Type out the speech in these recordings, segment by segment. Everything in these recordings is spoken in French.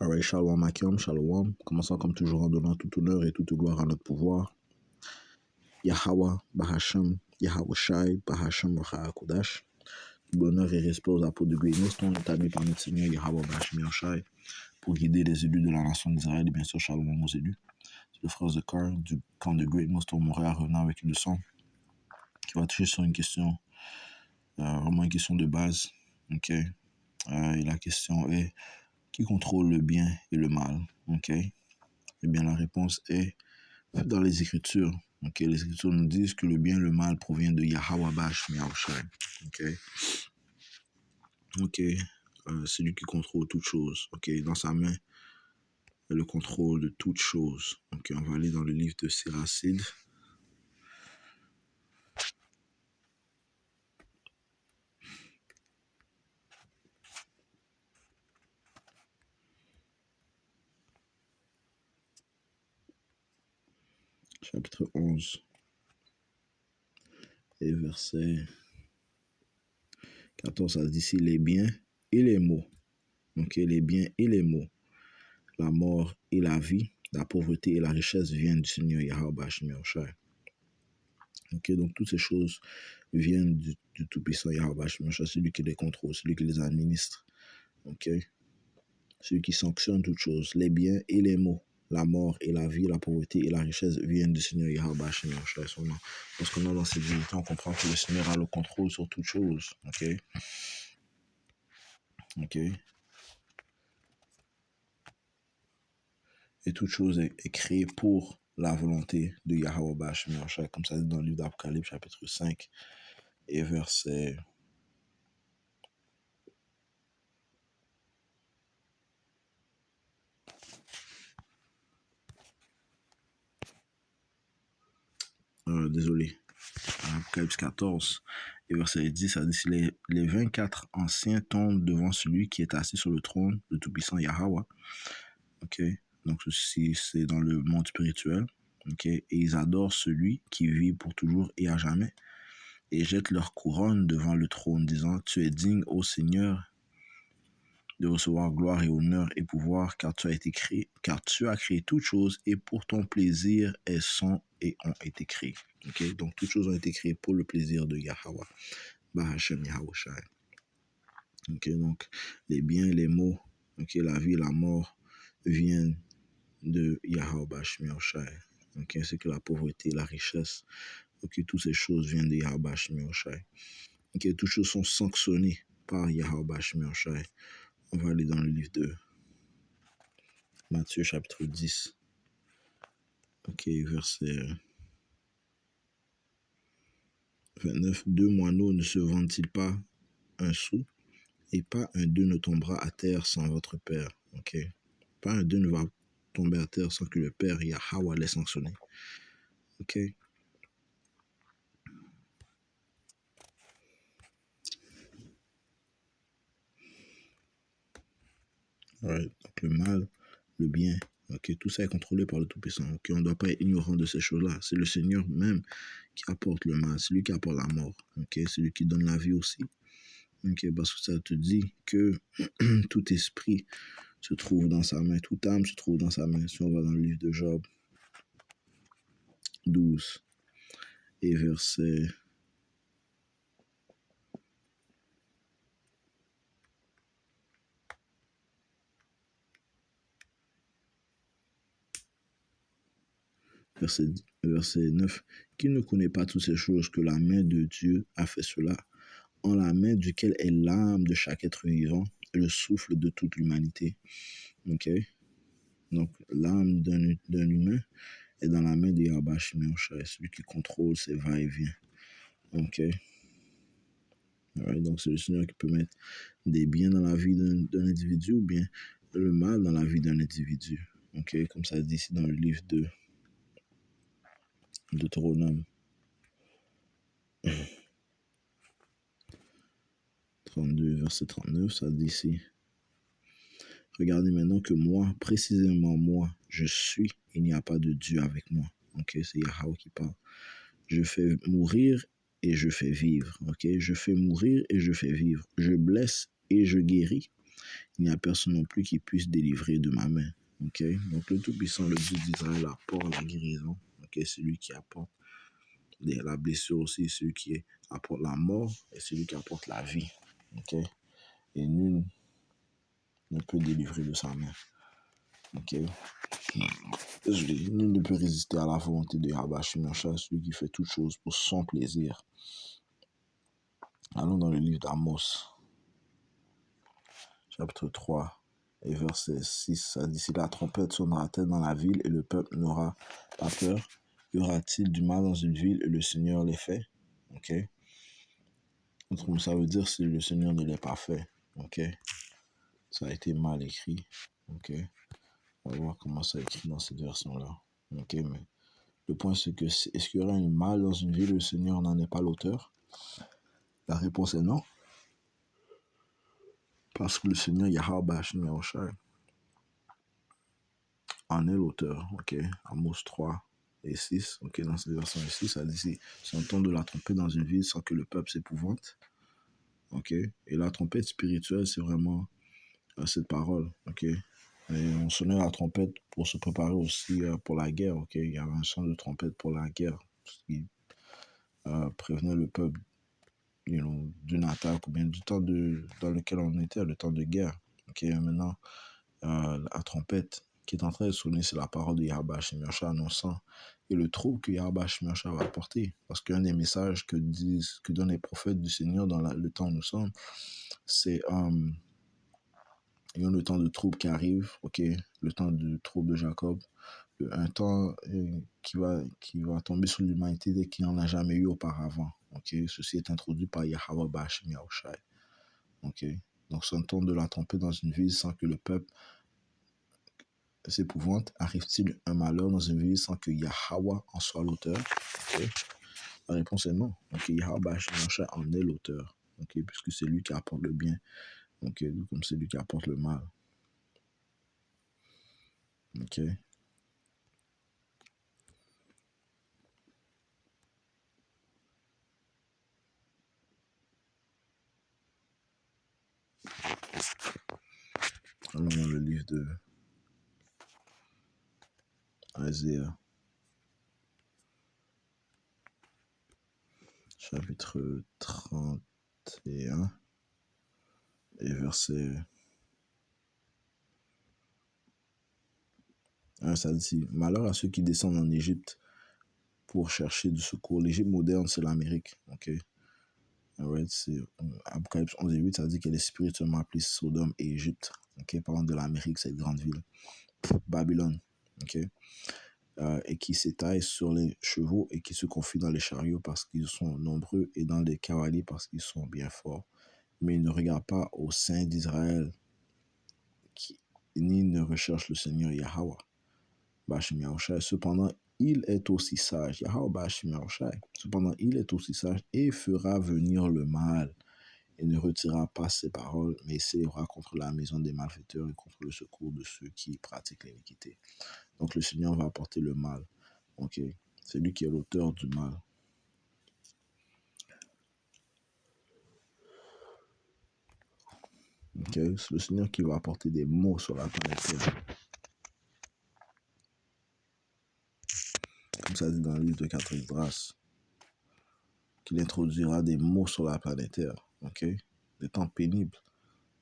Alright, Shalom Akim, Shalom. Commençons comme toujours en donnant toute honneur et toute gloire à notre pouvoir. Yahweh, Bahashem, Yahweh Shai, Bahashem, Kodash. L'honneur et respect aux apôtres de Great Millstone établis par notre Seigneur Yahweh Bahashem Shai pour guider les élus de la nation d'Israël et bien sûr Shalom aux élus. C'est le frère Zakar du camp de Great Millstone Montréal revenant avec une leçon qui va toucher sur une question, vraiment une question de base. Ok. Et la question est: qui contrôle le bien et le mal? Ok. Eh bien, la réponse est dans les Écritures. Ok. Les Écritures nous disent que le bien et le mal provient de Yahweh Bahashem Shai. Ok. Ok. C'est lui qui contrôle toutes choses. Ok. Dans sa main, le contrôle de toutes choses. Ok. On va aller dans le livre de Siracide. Chapitre 11 et verset 14, ça dit ici les biens et les maux. Ok, les biens et les maux, la mort et la vie, la pauvreté et la richesse viennent du Seigneur Yahweh Bahashem Shai. Ok, donc toutes ces choses viennent du Tout-Puissant Yahweh Bahashem Shai, celui qui les contrôle, celui qui les administre. Ok, celui qui sanctionne toutes choses, les biens et les maux. La mort et la vie, la pauvreté et la richesse viennent du Seigneur Yahweh Bahashem Shai. Lorsqu'on est dans cette vérité, on comprend que le Seigneur a le contrôle sur toutes choses. Ok. Ok. Et toute chose est créée pour la volonté de Yahweh Bahashem Shai, comme ça dit dans le livre d'Apocalypse, chapitre 5 et verset 14 et verset 10, ça dit: les 24 anciens tombent devant celui qui est assis sur le trône, le Tout-Puissant Yahweh. Ok, donc ceci c'est dans le monde spirituel. Ok, et ils adorent celui qui vit pour toujours et à jamais, et jettent leur couronne devant le trône, disant: tu es digne, ô Seigneur, de recevoir gloire et honneur et pouvoir, car tu as créé toutes choses, et pour ton plaisir elles sont et ont été créées. Okay? Donc toutes choses ont été créées pour le plaisir de Yahweh Bahashem Yahweh Shai. Okay? Donc les biens et les maux, okay, la vie et la mort viennent de Yahweh Bahashem Shai. Okay? C'est que la pauvreté, la richesse, okay, toutes ces choses viennent de Yahweh Bahashem Shai. Okay? Toutes choses sont sanctionnées par Yahweh Bahashem Shai. On va aller dans le livre de Matthieu chapitre 10. Ok, verset 29. 2 moineaux ne se vendent-ils pas un sou, et pas un d'eux ne tombera à terre sans votre Père. Ok, pas un d'eux ne va tomber à terre sans que le Père Yahweh l'ait sanctionné. Ok. Alright. Donc le mal, le bien, ok, tout ça est contrôlé par le Tout-Puissant. Ok, on ne doit pas être ignorant de ces choses-là. C'est le Seigneur même qui apporte le mal, c'est lui qui apporte la mort. Ok, c'est lui qui donne la vie aussi. Ok, parce que ça te dit que tout esprit se trouve dans sa main, toute âme se trouve dans sa main. Si on va dans le livre de Job 12 et verset 9, qui ne connaît pas toutes ces choses, que la main de Dieu a fait cela, en la main duquel est l'âme de chaque être vivant et le souffle de toute l'humanité. Ok, donc l'âme d'un humain est dans la main de Yahweh Bahashem Shai, celui qui contrôle ses va-et-vient. Ok, donc c'est le Seigneur qui peut mettre des biens dans la vie d'un individu ou bien le mal dans la vie d'un individu. Ok, comme ça dit ici dans le livre de Deutéronome 32, verset 39, ça dit ici: regardez maintenant que moi, précisément moi, je suis, il n'y a pas de Dieu avec moi. Ok, c'est Yahweh qui parle. Je fais mourir et je fais vivre. Ok, je fais mourir et je fais vivre. Je blesse et je guéris. Il n'y a personne non plus qui puisse délivrer de ma main. Ok? Donc le Tout-Puissant, le Dieu d'Israël, apporte la guérison. Ok? C'est lui qui apporte la blessure aussi, celui qui apporte la mort et celui qui apporte la vie. Ok? Et nul ne peut délivrer de sa main. Ok? Nul ne peut résister à la volonté de Yahweh Shemashah, celui qui fait toutes choses pour son plaisir. Allons dans le livre d'Amos, chapitre 3 et verset 6. Ça dit, si la trompette sonnera-t-elle dans la ville et le peuple n'aura pas peur, y aura-t-il du mal dans une ville et le Seigneur l'ait fait? Ok? Donc, ça veut dire si le Seigneur ne l'a pas fait. Ok? Ça a été mal écrit. Ok? On va voir comment ça est écrit dans cette version-là. Ok? Mais le point, c'est que est-ce qu'il y aura un mal dans une ville et le Seigneur n'en est pas l'auteur? La réponse est non. Parce que le Seigneur Yahweh Shemashah en est l'auteur. Ok? Amos 3 et 6. Ok? Dans cette version ici, ça dit si on entend de la trompette dans une ville sans que le peuple s'épouvante. Ok? Et la trompette spirituelle, c'est vraiment cette parole. Ok? Et on sonnait la trompette pour se préparer aussi pour la guerre. Ok? Il y avait un son de trompette pour la guerre qui prévenait le peuple d'une attaque ou bien du temps dans lequel on était, le temps de guerre. Ok? Maintenant, la trompette qui est en train de sonner, c'est la parole de Yahweh Shemashah annonçant et le trouble que Yahweh Shemashah va apporter. Parce qu'un des messages que donnent les prophètes du Seigneur dans le temps où nous sommes, c'est il y a le temps de trouble qui arrive, ok, le temps de trouble de Jacob, un temps qui va tomber sur l'humanité dès qu'il n'en a jamais eu auparavant. Ok, ceci est introduit par Yahweh Bashim Yahushai. Ok, donc son ton de la trompette dans une ville sans que le peuple s'épouvante. Arrive-t-il un malheur dans une ville sans que Yahweh en soit l'auteur? Ok, la réponse est non. Ok, Yahweh Bashim Yahushai en est l'auteur. Ok, puisque c'est lui qui apporte le bien. Ok, comme c'est lui qui apporte le mal. Ok. Allons dans le livre de Isaiah, chapitre 31 et verset 1, ça dit, malheur à ceux qui descendent en Égypte pour chercher du secours. L'Égypte moderne, c'est l'Amérique. Ok. Alright, c'est Apocalypse 11 et 8, ça dit qu'elle est spirituellement appelée Sodome et Égypte. Ok, parlant de l'Amérique, cette grande ville. Babylone. Ok. Et qui s'étaillent sur les chevaux et qui se confient dans les chariots parce qu'ils sont nombreux et dans les cavaliers parce qu'ils sont bien forts. Mais ils ne regardent pas au sein d'Israël ni ne recherche le Seigneur Yahweh. Bashim Yahushai. Cependant, il est aussi sage. Yahweh Bashim Yahushai. Cependant, il est aussi sage et fera venir le mal. Il ne retirera pas ses paroles, mais s'élèvera contre la maison des malfaiteurs et contre le secours de ceux qui pratiquent l'iniquité. Donc le Seigneur va apporter le mal. Ok, c'est lui qui est l'auteur du mal. Ok, c'est le Seigneur qui va apporter des maux sur la planète Terre. Comme ça dit dans le livre de 4 Esdras, qu'il introduira des maux sur la planète Terre. Ok, des temps pénibles.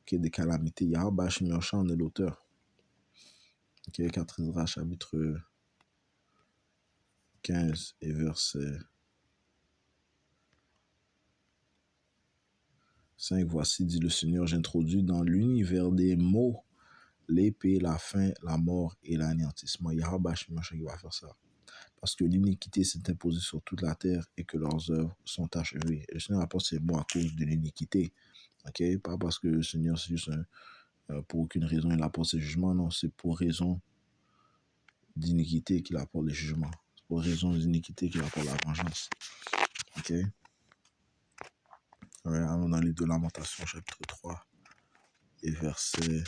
Ok, des calamités. Yahweh Bashim Yahushai en est l'auteur. Ok, 4 Esdras chapitre 15 et verset 5, voici, dit le Seigneur, j'introduis dans l'univers des maux l'épée, la faim, la mort et l'anéantissement. Yahweh Bashim Yahushai qui va faire ça. Parce que l'iniquité s'est imposée sur toute la terre et que leurs œuvres sont achevées. Et le Seigneur apporte ces mots à cause de l'iniquité. Ok, pas parce que le Seigneur, c'est juste pour aucune raison, il apporte ses jugements. Non, c'est pour raison d'iniquité qu'il apporte les jugements. C'est pour raison d'iniquité qu'il apporte la vengeance. Ok. Ouais, allons dans le livre de Lamentation, chapitre 3 et verset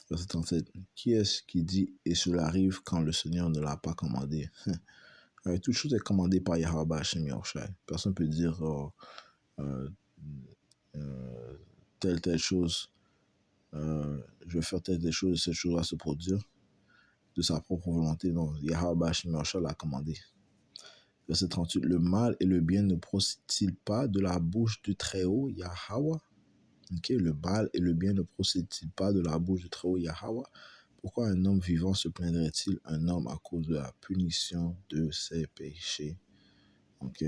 Verset 37. Qui est-ce qui dit et cela arrive quand le Seigneur ne l'a pas commandé? Toute chose est commandée par Yahweh Hashem Yahushai. Personne ne peut dire euh, euh, telle chose, je vais faire telle chose, cette chose va se produire de sa propre volonté. Non, Yahweh Hashem Yahushai l'a commandé. Verset 38. Le mal et le bien ne procèdent-ils pas de la bouche du Très-Haut Yahweh? Okay. Le mal et le bien ne procèdent-ils pas de la bouche du Très-Haut Yahweh? Pourquoi un homme vivant se plaindrait-il un homme à cause de la punition de ses péchés? Ok.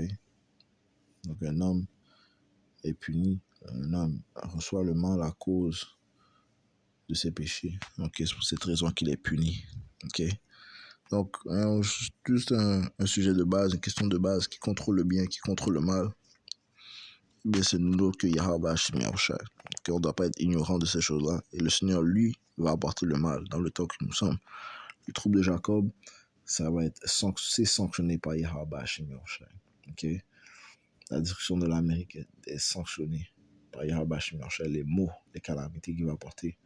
Donc un homme est puni, un homme reçoit le mal à cause de ses péchés. Ok, c'est pour cette raison qu'il est puni. Ok. Donc juste un sujet de base, une question de base, qui contrôle le bien, qui contrôle le mal. Bien c'est nous autres que Yahweh Hashem Yahushai. On ne doit pas être ignorant de ces choses-là. Et le Seigneur, lui, va apporter le mal dans le temps que nous sommes. Le trouble de Jacob, ça va être sanctionné par Yahweh Hashem Yahushai. Ok. La destruction de l'Amérique est sanctionnée par Yahweh Hashem Yahushai. Les maux, les calamités qu'il va apporter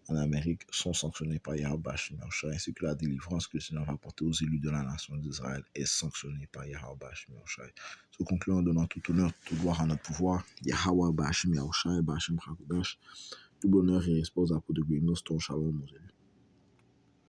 en Amérique sont sanctionnés par Yahweh Hashem Yahushai, ainsi que la délivrance que le Seigneur va apporter aux élus de la nation d'Israël est sanctionnée par Yahweh Hashem Yahushai. Ce concluant en donnant tout honneur, toute gloire à notre pouvoir, Yahweh Hashem Yahushai, Hashem Chakodash, tout bonheur et respect aux apôtres de Gouinos, ton shalom aux élus.